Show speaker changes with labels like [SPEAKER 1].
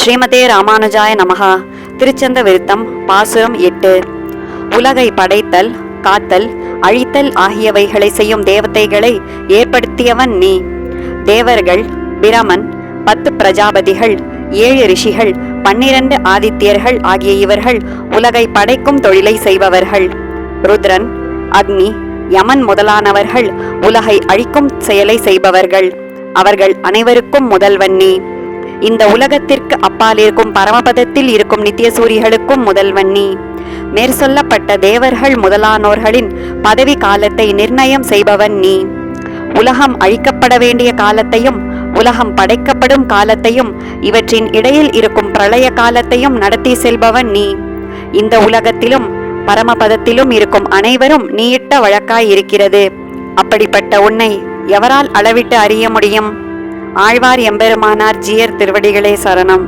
[SPEAKER 1] ஸ்ரீமதே ராமானுஜாய நமஹா. திருச்சந்த விருத்தம் பாசுரம் 8. உலகை படைத்தல், காத்தல், அழித்தல் ஆகியவைகளை செய்யும் தேவதைகளை ஏற்படுத்தியவன் நீ. தேவர்கள், பிரமன், 10 பிரஜாபதிகள், 7 ரிஷிகள், 12 ஆதித்யர்கள் ஆகிய இவர்கள் உலகை படைக்கும் தொழிலை செய்பவர்கள். ருத்ரன், அக்னி, யமன் முதலானவர்கள் உலகை அழிக்கும் செயலை செய்பவர்கள். அவர்கள் அனைவருக்கும் முதல்வன் நீ. இந்த உலகத்திற்கு அப்பால் இருக்கும் பரமபதத்தில் இருக்கும் நித்திய சூரிகளுக்கும் முதல்வன் நீ. மேற்சொல்லப்பட்ட தேவர்கள் முதலானோர்களின் பதவி காலத்தை நிர்ணயம் செய்பவன் நீ. உலகம் அழிக்கப்பட வேண்டிய காலத்தையும் உலகம் படைக்கப்படும் காலத்தையும் இவற்றின் இடையில் இருக்கும் பிரளய காலத்தையும் நடத்தி செல்பவன் நீ. இந்த உலகத்திலும் பரமபதத்திலும் இருக்கும் அனைவரும் நீயிட்ட வழக்காய் இருக்கிறது. அப்படிப்பட்ட உன்னை எவரால் அளவிட்டு அறிய முடியும்? ஆழ்வார் எம்பெருமானார் ஜீயர் திருவடிகளே சரணம்.